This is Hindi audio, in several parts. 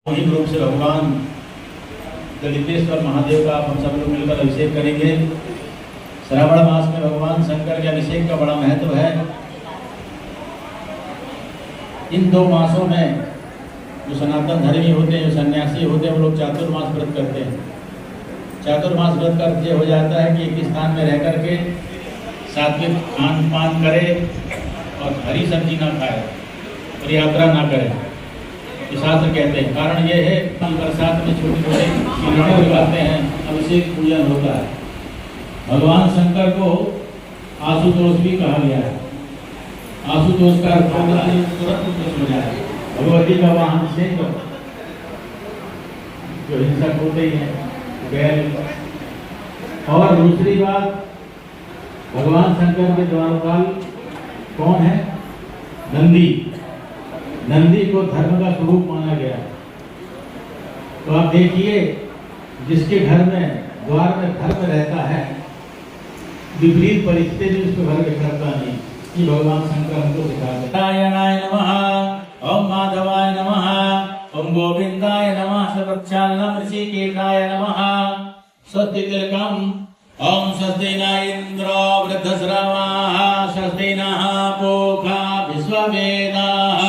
सामूहिक रूप से भगवान दलितेश्वर महादेव का हम सब लोग मिलकर अभिषेक करेंगे। श्रावण मास में भगवान शंकर के अभिषेक का बड़ा महत्व है। इन 2 मासों में जो सनातन धर्मी होते हैं, जो सन्यासी होते हैं, वो लोग चातुर्मास व्रत करते हैं। चातुर्मास व्रत का अर्थ ये हो जाता है कि एक स्थान में रह करके सात्विक खान पान करे और हरी सब्जी ना खाए और यात्रा ना करे, शास्त्र कहते हैं। कारण ये है कि बरसात में छोटे छोटे कीड़े लगाते हैं, अभिषेक पूजन होता है। भगवान शंकर को आशुतोष भी कहा गया है। आशुतोष का अर्थ तुरंत कुछ हो जाए, भगवती का वहां अभिषेक जो हिंसक होते ही हैं बैल। और दूसरी बात, भगवान शंकर के द्वारपाल कौन है? नंदी। नंदी को धर्म का स्वरूप माना गया। तो आप देखिए, जिसके घर में द्वार में धर्म रहता है, विपरीत परिस्थिति में उसको घर में करता नहीं। कि भगवान शंकर हमको सिखाते हैं। नारायणाय नमः, ओम माधवाय नमः, ओम गोविंदाय नमः, सर्वक्षालनम ऋषिकेशाय नमः। स्वस्ति तिलकम, ओम स्वस्ति न इंद्रो वृद्धश्रवाः, स्वस्ति नः पूषा विश्ववेदाः,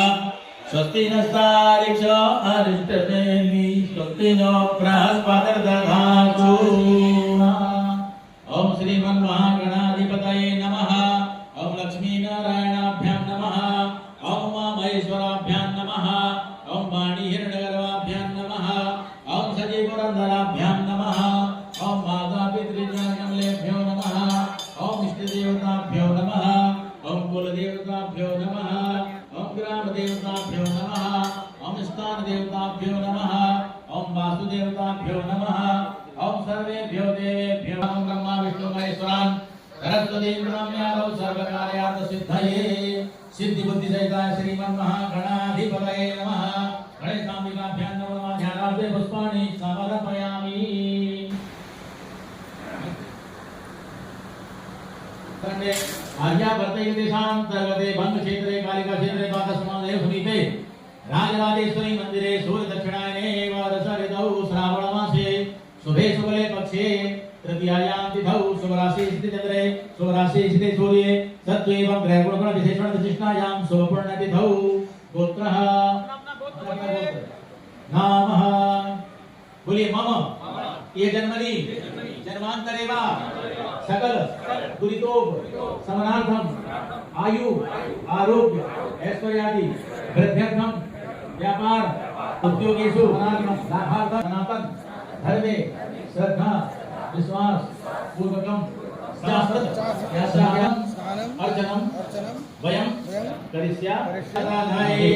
स्वस्ति नस्तारिक्षो अरिष्टनेमि, स्वस्ति नो बृहस्पतिर्दधातु। ओम श्रीमन्महागणाधिपतये नमः, ओम लक्ष्मीनारायणाभ्यां नमः, ओम महेश्वराभ्यां नमः, ओम वाणीहिरण्यगर्भाभ्यां नमः, ओम सजीवपुरंदराभ्यां नमः, ओम मातापितृजनकमलेभ्यो नमः, ओम इष्टदेवताभ्यो नमः, ओम कुलदेवताभ्यो नमः, ओम ग्रामदेवताभ्यो नमः, ओम स्थानदेवताभ्यो नमः, ओम वासुदेवताभ्यो नमः, ओम सर्वेभ्यो देवेभ्यो नमः। ब्रह्मा विष्णु महेश्वरान् सरस्वती प्रणम्यादौ सर्वकार्यार्थ सिद्धये सिद्धि बुद्धि सहिताय श्रीमन्महागणाधिपतये नमः। गणेशाम्बिकाभ्यां नमः। ध्यानार्थे पुष्पाणि समर्पयामि। आज्ञावर्तयतेषां सर्वते भंग क्षेत्रे कालिका क्षेत्रे पादस्मादेव सुनीते राजराजेश्वरी मंदिरे सूर्य दक्षिणायने एकादश ऋतौ श्रावण मासे शुभे शुभले पक्षे तृतीयायां तिथौ शुभराशि स्थिते चंद्रे शुभराशि स्थिते सूर्ये सत्त्वेवं ग्रहगुण विशेषण विशिष्टायां शुभपूर्ण तिथौ गोत्रः नामः बोलिए मम ये जन्मनि जन्मांतरे वा सकल दुरितोप समनार्थम आयु आरोग्य ऐश्वर्यादि वृद्ध्यर्थम व्यापार उद्योगेषु लाभार्थम सनातन धर्मे श्रद्धा विश्वास पूर्वकम अर्चनम वयम करिष्यामहे।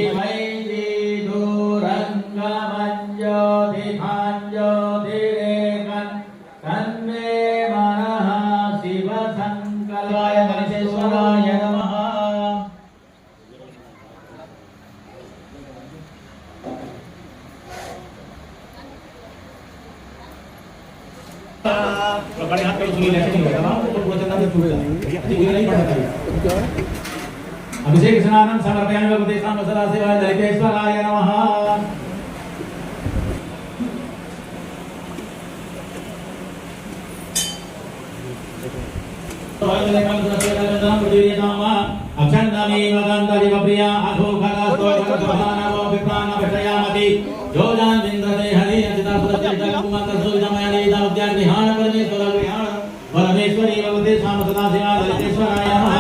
तन्मे मनः शिव संकल्पाय गणेश्वराय नमः। बड़े हाथ में सुनी लेते हैं ना, तो पूरा चंदा में पूरे नहीं पड़ता है। अभिषेक स्नानं समर्पयामि भगवते सामसदाशिवाय दलितेश्वराय नमः। अक्षन्दमेव गन्धर्वप्रिया अधो खगस्तोषधमानवो विप्राणपशयामति जोजान् विन्दते हरि अचिता सुरचितकुमन्तसुविधमयनीता उद्यान परमेश्वर गृहाण परमेश्वरी भगवते सामसदाशिवाय दलितेश्वराय नमः।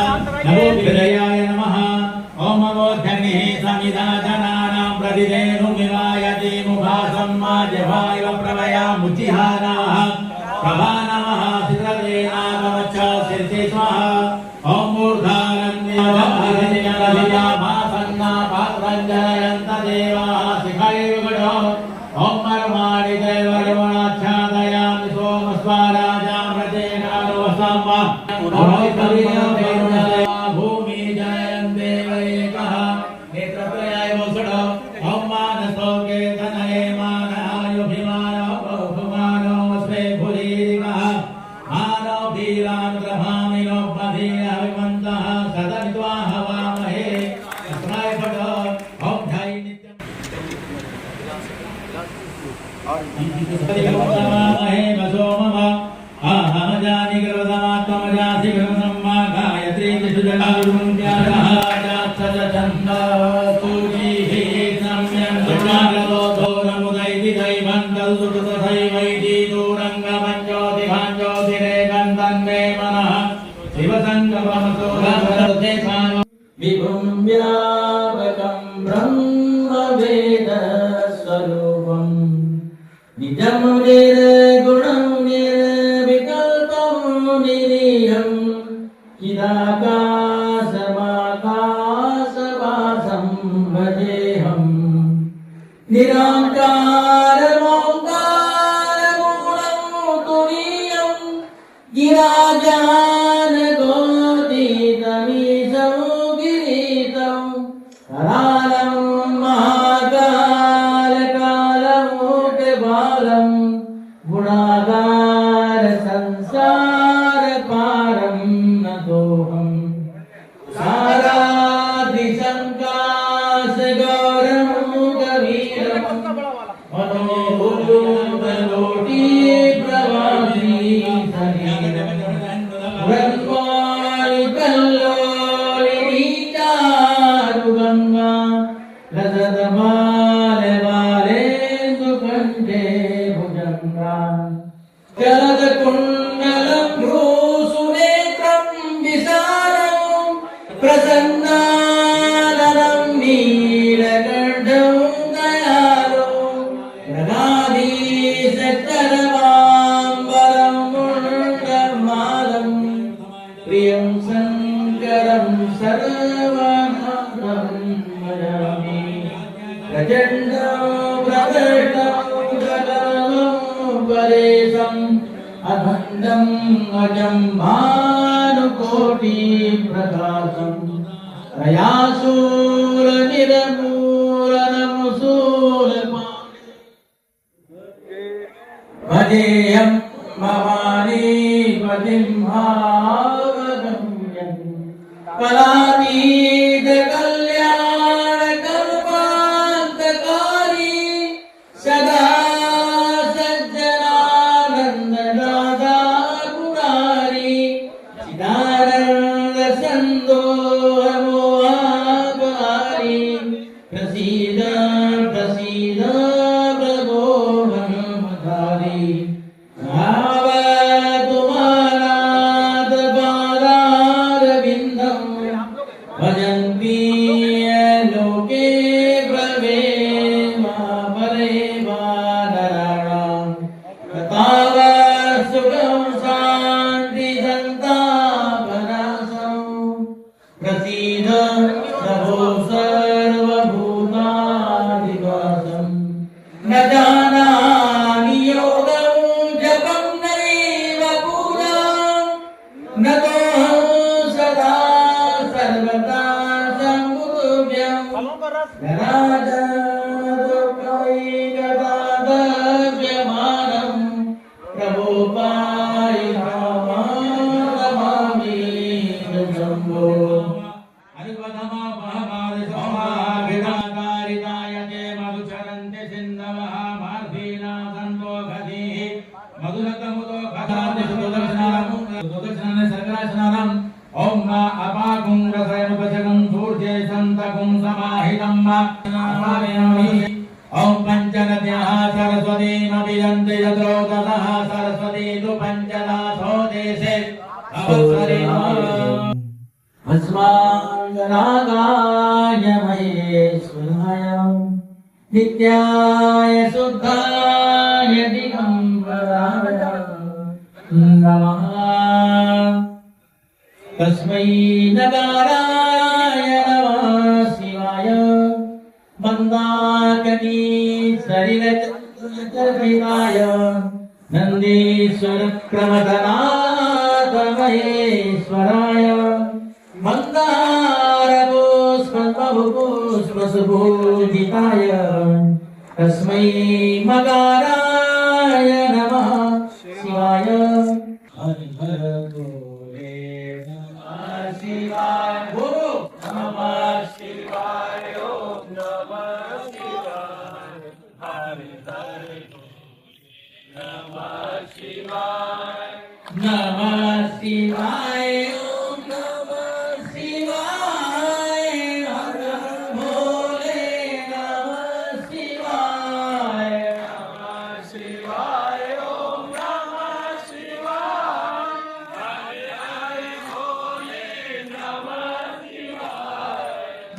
नमो विजयाय नमः। ओम नमोऽग्निः समिधाजनानां प्रतिधेनुमिवायते मुखासं माजभाय प्रभया मुचिहानाः प्रभा नमः। शिरते नागमच्छ शिरसे स्वाहा। ओम मूर्धारण्यजमहिजनलिजा भासन्ना पात्रञ्जनयन्त देवाः शिखैव गढो। ओम परमाणि दैवर्यमणाच्छादयामि सोमस्वाराजामृतेनानुवसम्मा भूमि जयन्ते वैकः नेत्रत्रयाय वसुड। ओम मानसोके तनये मानहायुभिमानो बहुमानो वस्वे भुरीरिकः मानो धीरान् ग्रहामि लोकधीरविमन्तः सदमित्वा हवामहे। अस्माय भटो ओम ध्यायि नित्यम् महे वसोमम आहम जानि गर्वदमात्मजासि गर्वसम्मा गायत्री तिषुजलारुन्त्यारः जात्सजन्दा सूजिः सम्यं सुजागतो धोरमुदैति दैवन्तं सुकृतसैवैति दूरङ्गमञ्ज्योतिभाञ्ज्योतिरेकन्तन्मे मनः शिवसङ्गमसोरभरतेसानो विभुं व्यापकं ब्रह्मवेदस्वरूपम् निजं निर्गुणं निर्विकल्पं निरीहं चिदाकाशमाकाशवासं भजेऽहम् निराकारमोङ्कारगुणं तुरीयं गिराजानगोदितमीशं गिरीतं करालं महाकालकालमूकबालं गुणागार संसार पारं नतोऽहम् सारादिशङ्कास गौरं गभीरं मनोभूतकोटि प्रवासी चारुगङ्गा लसतमालमालेन्दुकण्ठे भुजङ्गा जलदकुण्डलं भ्रूसुनेत्रं विशालं प्रसन्नाननं नीलकण्ठं दयालु जगदीशचरमाम्बरं मुण्डमालं प्रियं शङ्करं सर्वनाथं भजामि प्रचण्डं प्रकटं जगदं परेशम् अखण्डम् अजं भानुकोटिप्रकाशम् भजेऽहं भवानीपतिं भावगम्यं कलातीतकल्याणकल्पान्तकारी सदा सज्जनानन्ददाता पुरारी चिदानन्दसन्दोहमोहाकारी प्रसीद प्रसीद प्रभो ब्रह्मचारी भावतुमानादपादारविन्दं भजन्ति लोके ब्रवेमा परेमा नराणां तावत्सुखं शान्तिसन्तापनाशं प्रसीद प्रभो सर्वभूताधिवासं न जानामि योगं जपं नैव पूजां नतोऽहं सदा सर्वदा शम्भुभ्यं गदाधर्यमानं प्रभो पायिमामि शम्भो ओम मा अपाकुं रसयनुपचकं सूर्ये सन्तकुं समाहितं मा ओम पंचनद्याः सरस्वतीमभियन्ति यत्रो ततः सरस्वती तु पञ्चदासो देशे भस्माङ्गरागाय महेश्वराय नित्याय शुद्धाय दिगम्बराय नमः तस्मै नगाराय नमः शिवाय मन्दाकिनी सरिलचरिताय नन्दीश्वर प्रमथनाथ महेश्वराय मन्दारपुष्पबहुपुष्पसुपूजिताय तस्मै मकाराय नमः शिवाय हर हर भोले नमः शिवाय बोलो नमः शिवाय ओम नमः शिवाय हरे नमः शिवाय ओम नमः शिवाय हर हर भोले नमः शिवाय नमः शिवाय ओम नमः शिवाय हर हर भोले नमः शिवाय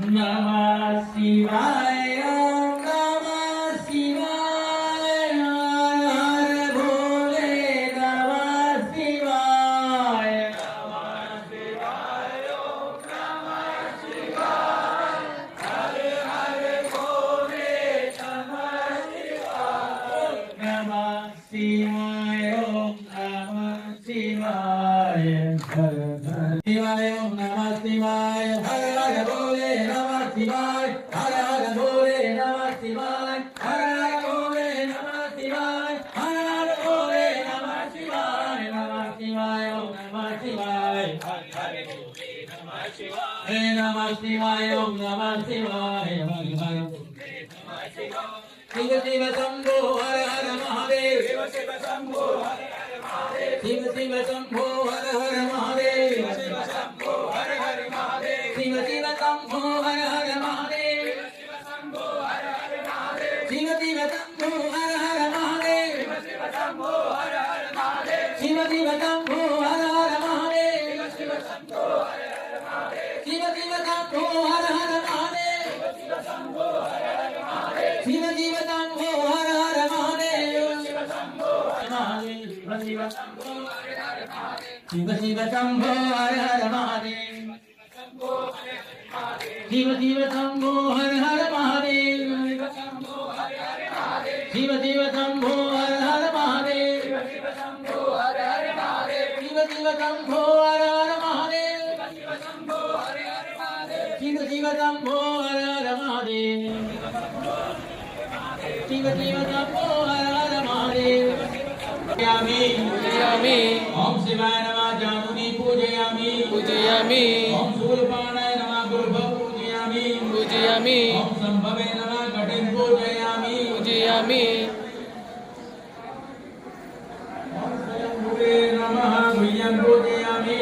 नमः शिवाय ओम नमः शिवाय हर हर भोले नमः शिवाय नमः शिवाय ओम नमः शिवाय हर हर भोले नमः शिवाय नमः शिवाय ओम नमः शिवाय हर हर शिवाय ओम नमः शिवाय हर हर भोले नमः शिवाय हर हर भोले नमः शिवाय हर हर भोले नमः शिवाय हर हर भोले नमः शिवाय नमः शिवाय ओम नमः शिवाय हर हर भोले नमः शिवाय नमः शिवाय ओम नमः शिवाय हर हर भोले नमः शिवाय शिव शिव शंभो हर हर महादेव शिव शिव शंभो हर हर महादेव शिव शिव शंभो हर हर महादेव शिव शंभो हर हर महादेव शिव शिव शंभो हर हर महादेव शिव शंभो हर हर महादेव शिव शिव शंभो हर हर महादेव शिव शंभो हर हर महादेव शिव शिव शंभो हर हर महादेव शिव शंभो हर हर महादेव शिव शिव शंभो हर हर महादेव शिव शंभो हर हर महादेव शिव शिव शंभो हर हर महादेव शिव शंभो हर महादेव शिव शंभो हर हर महादेव शिव शिव शंभो हर हर महादेव शिव शिव शंभो हर हर महादेव शिव शिव शंभो हर हर महादेव शिव शंभो हर हर महादेव शिव शिव शंभो हर हर महादेव शिव शंभो हर हर महादेव शिव शिव शंभो हर हर महादेव शिव शिव शंभो हर हर महादेव पूजयामि ओम शिवाय नमः जामुनी पूजयामि ओम शूलपाणाय नमः गुरुभव पूजयामि ओम संभवे नमः घटिं पूजयामि ओम स्वयंभुवे नमः गुह्यं पूजयामि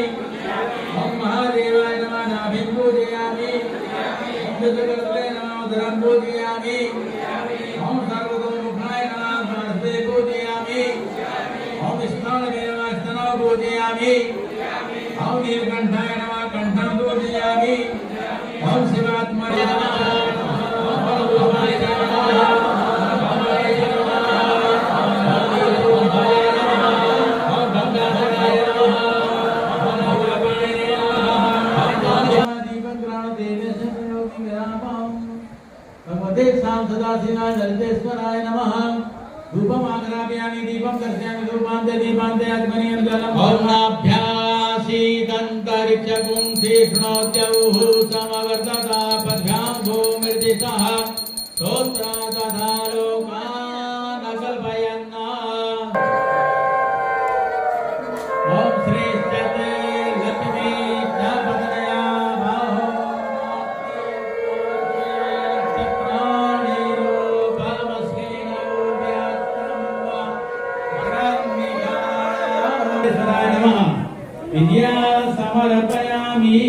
ओम महादेवाय नमः नाभिं पूजयामि ओम चतुर्वक्त्रे नमः उदरं पूजयामि ओम सर्वतोमुखाय नमः नमस्ते पूजयामि ओम स्थानवे नमः स्तनौ पूजयामि ओम नीलकंठाय नमः कंठं पूजयामि ओम शिवात्मने नमः ओम भगवाय नमः ओम भवाय नमः ओम भवाय नमः ओम गंगाधराय नमः ओम भगवाय नमः दीपं ग्रहण देवेश प्रयोगि विरामं भगवते साम सदाशिवाय ललितेश्वराय नमः धूपम् आग्रापयामि दीपं दर्शयामि धूपान्ते दीपान्ते अग्निं जलम् ओम नाभ्यासीदन्तरिक्षगुं तीक्ष्णोद्यौः समवर्तता पद्भ्यां भूमिर्दिशः स्तोत्रा तथा लोकान् अकल्पयन् ओम श्रीश्चते लक्ष्मी च पदनया बाहो विद्या समर्पयामि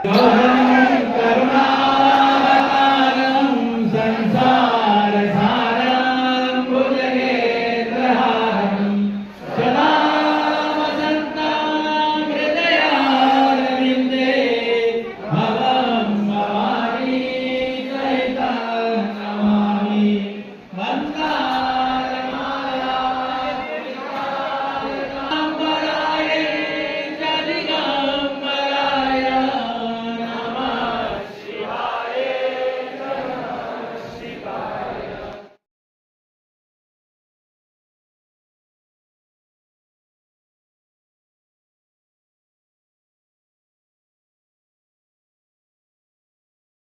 गाँव है